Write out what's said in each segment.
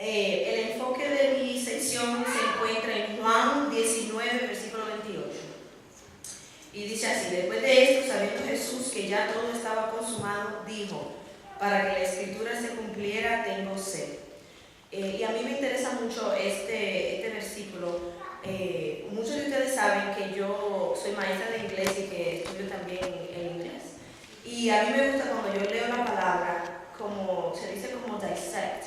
El enfoque de mi sección se encuentra en Juan 19, versículo 28. Y dice así: después de esto, sabiendo Jesús que ya todo estaba consumado, dijo: para que la escritura se cumpliera, tengo sed. Y a mí me interesa mucho este versículo. Muchos de ustedes saben que yo soy maestra de inglés y que estudio también el inglés. Y a mí me gusta cuando yo leo la palabra, como se dice, como dissect,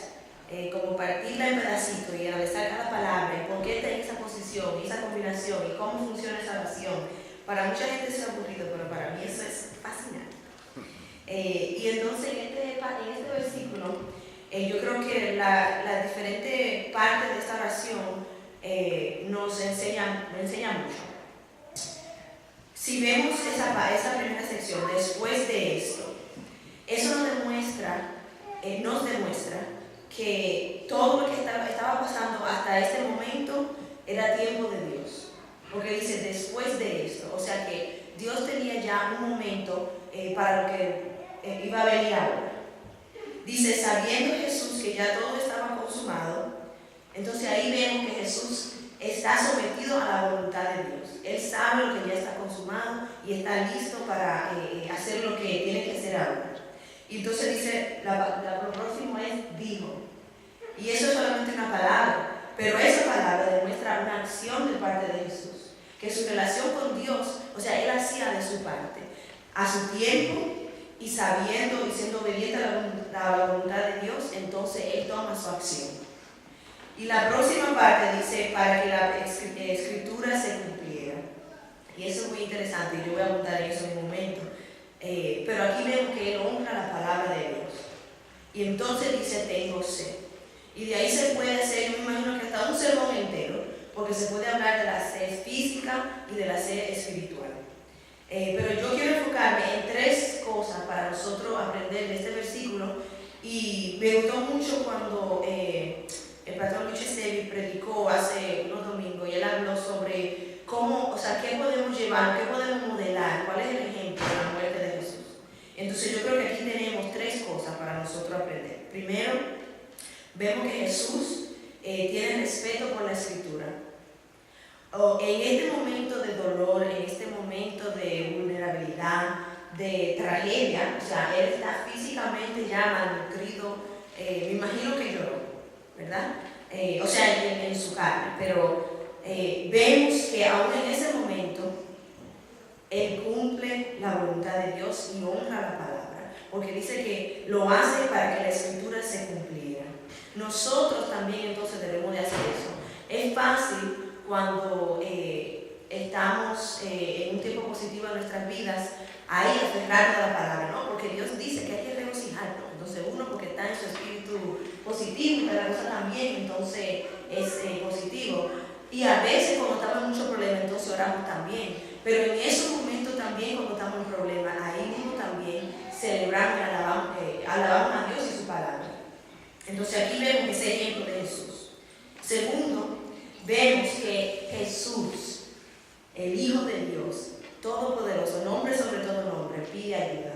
como partirla en pedacitos y analizar cada palabra, y por qué está en esa posición, y esa combinación, y cómo funciona esa oración. Para mucha gente eso es aburrido, pero para mí eso es fascinante. Y entonces en este versículo, yo creo que la diferente parte de esta oración nos enseña mucho. Si vemos esa primera sección, después de esto, eso nos demuestra que todo lo que estaba pasando hasta este momento era tiempo de Dios. Porque dice después de esto, o sea que Dios tenía ya un momento para lo que iba a venir ahora. Dice, sabiendo Jesús que ya todo estaba consumado, entonces ahí vemos que Jesús está sometido a la voluntad de Dios. Él sabe lo que ya está consumado y está listo para hacer lo que tiene que hacer ahora. Y entonces dice, lo próximo es dijo. Y eso es solamente una palabra, pero esa palabra demuestra una acción de parte de Jesús. Que su relación con Dios, o sea, Él hacía de su parte, a su tiempo, y sabiendo y siendo obediente a la voluntad de Dios, entonces Él toma su acción. Y la próxima parte dice, para que la escritura se cumpliera. Y eso es muy interesante, y yo voy a abundar en eso en un momento. Pero aquí vemos que Él honra la palabra de Dios. Y entonces dice, tengo sed. Y de ahí se puede hacer, yo me imagino que hasta un sermón entero, porque se puede hablar de la sed física y de la sed espiritual. Pero yo quiero enfocarme en tres cosas para nosotros aprender de este versículo. Y me gustó mucho cuando el pastor Luis Estevi predicó hace unos domingos y él habló sobre cómo, o sea, qué podemos llevar, qué podemos modelar, cuál es el ejemplo de la muerte de Jesús. Entonces yo creo que aquí tenemos tres cosas para nosotros aprender. Primero, vemos que Jesús tiene respeto por la escritura. En este momento de dolor, en este momento de vulnerabilidad, de tragedia, o sea, Él está físicamente ya malnutrido, me imagino que lloró, ¿verdad? O sea, en su carne, pero vemos que aún en ese momento Él cumple la voluntad de Dios y honra la palabra, porque dice que lo hace para que la escritura se cumpliera. Nosotros también entonces debemos de hacer eso. Es fácil cuando estamos en un tiempo positivo en nuestras vidas, ahí aferrarnos a la palabra, ¿no? Porque Dios dice que hay que regocijarnos. Entonces uno, porque está en su espíritu positivo y la cosa también, entonces es positivo. Y a veces cuando estamos en muchos problemas, entonces oramos también. Pero en esos momentos también, cuando estamos en problemas, ahí mismo también celebramos y alabamos a Dios y su palabra. Entonces aquí vemos ese ejemplo de Jesús. Segundo, vemos que Jesús, el Hijo de Dios, Todopoderoso, nombre sobre todo nombre, pide ayuda.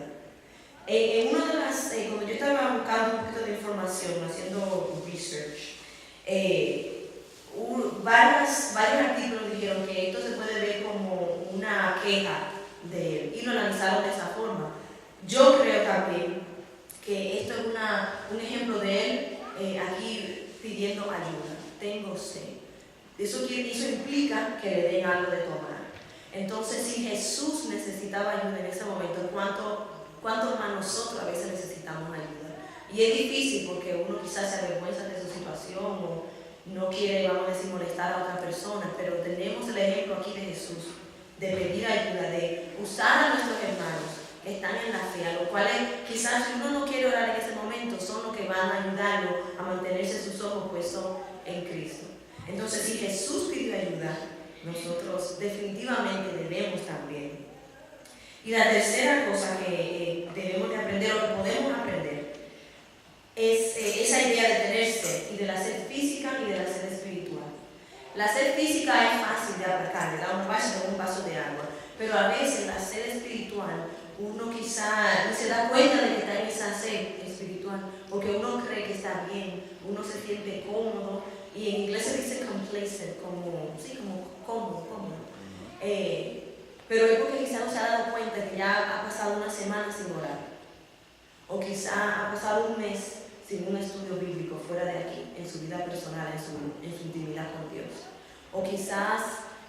En una de las, cuando yo estaba buscando un poquito de información, haciendo research, varios artículos dijeron que esto se puede ver como una queja de él, y lo analizaron de esa forma. Yo creo también que esto es un ejemplo de él aquí pidiendo ayuda. Tengo sed. Eso implica que le den algo de tomar. Entonces, si Jesús necesitaba ayuda en ese momento, ¿cuánto más nosotros a veces necesitamos ayuda? Y es difícil porque uno quizás se avergüenza de su situación o no quiere, vamos a decir, molestar a otra persona, pero tenemos el ejemplo aquí de Jesús, de pedir ayuda, de usar a nuestros hermanos que están en la fe, a los cuales quizás si uno no quiere orar en ese momento, son los que van a ayudarlo a mantenerse sus ojos puestos en Cristo. Entonces, si Jesús pidió ayuda, nosotros definitivamente debemos también. Y la tercera cosa que debemos de aprender o que podemos aprender es esa idea de tener sed, y de la sed física y de la sed espiritual. La sed física es fácil de aplacar, da un vaso de agua, pero a veces la sed espiritual, uno quizá no se da cuenta de que está en esa sed espiritual espiritual, porque uno cree que está bien, uno se siente cómodo, y en inglés se dice complacent, como cómodo. Pero es porque quizá no se ha dado cuenta que ya ha pasado una semana sin orar, o quizá ha pasado un mes sin un estudio bíblico fuera de aquí, en su vida personal, en su intimidad con Dios. O quizás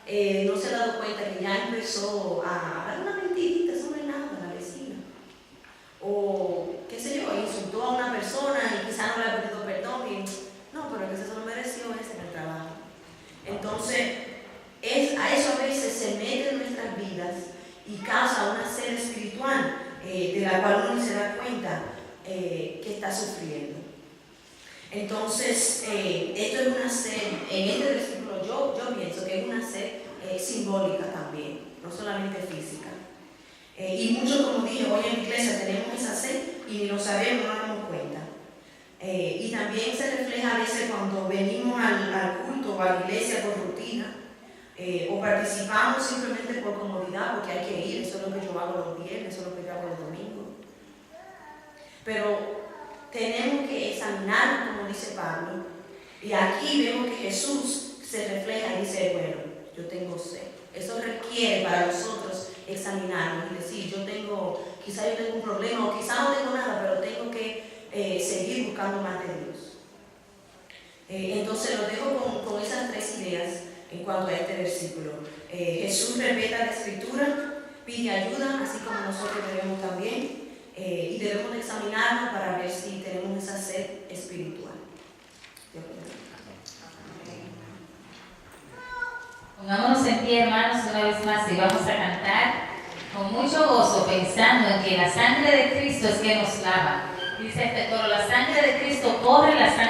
no se ha dado cuenta que ya empezó a hablar una mentirita, eso no es nada, a la vecina. O, qué sé yo, insultó a una persona y quizás no le ha pedido perdón y no, pero que eso no mereció ese en el trabajo. Entonces, a eso a veces se mete en nuestras vidas y causa una sed espiritual de la cual uno no se da cuenta que está sufriendo. Entonces, esto es una sed, en este versículo yo pienso que es una sed simbólica también, no solamente física. Y muchos, como dije, hoy en la iglesia tenemos esa sed y ni lo sabemos, no nos damos cuenta. Y también se refleja a veces cuando venimos al culto o a la iglesia por rutina, o participamos simplemente por comodidad, porque hay que ir, eso es lo que yo hago los viernes, eso es lo que yo hago los domingos. Pero tenemos que examinar, como dice Pablo, y aquí vemos que Jesús se refleja y dice, bueno, yo tengo sed. Eso requiere para nosotros examinarnos y decir, quizá yo tengo un problema, o quizá no tengo nada, pero tengo que seguir buscando más de Dios. Entonces lo dejo con esas tres ideas en cuanto a este versículo. Jesús respeta la Escritura, pide ayuda, así como nosotros debemos también. Y debemos de examinarnos para ver si tenemos esa sed espiritual. Pongámonos en pie, hermanos, una vez más y vamos a cantar con mucho gozo, pensando en que la sangre de Cristo es que nos lava. Dice este coro, la sangre de Cristo corre, la sangre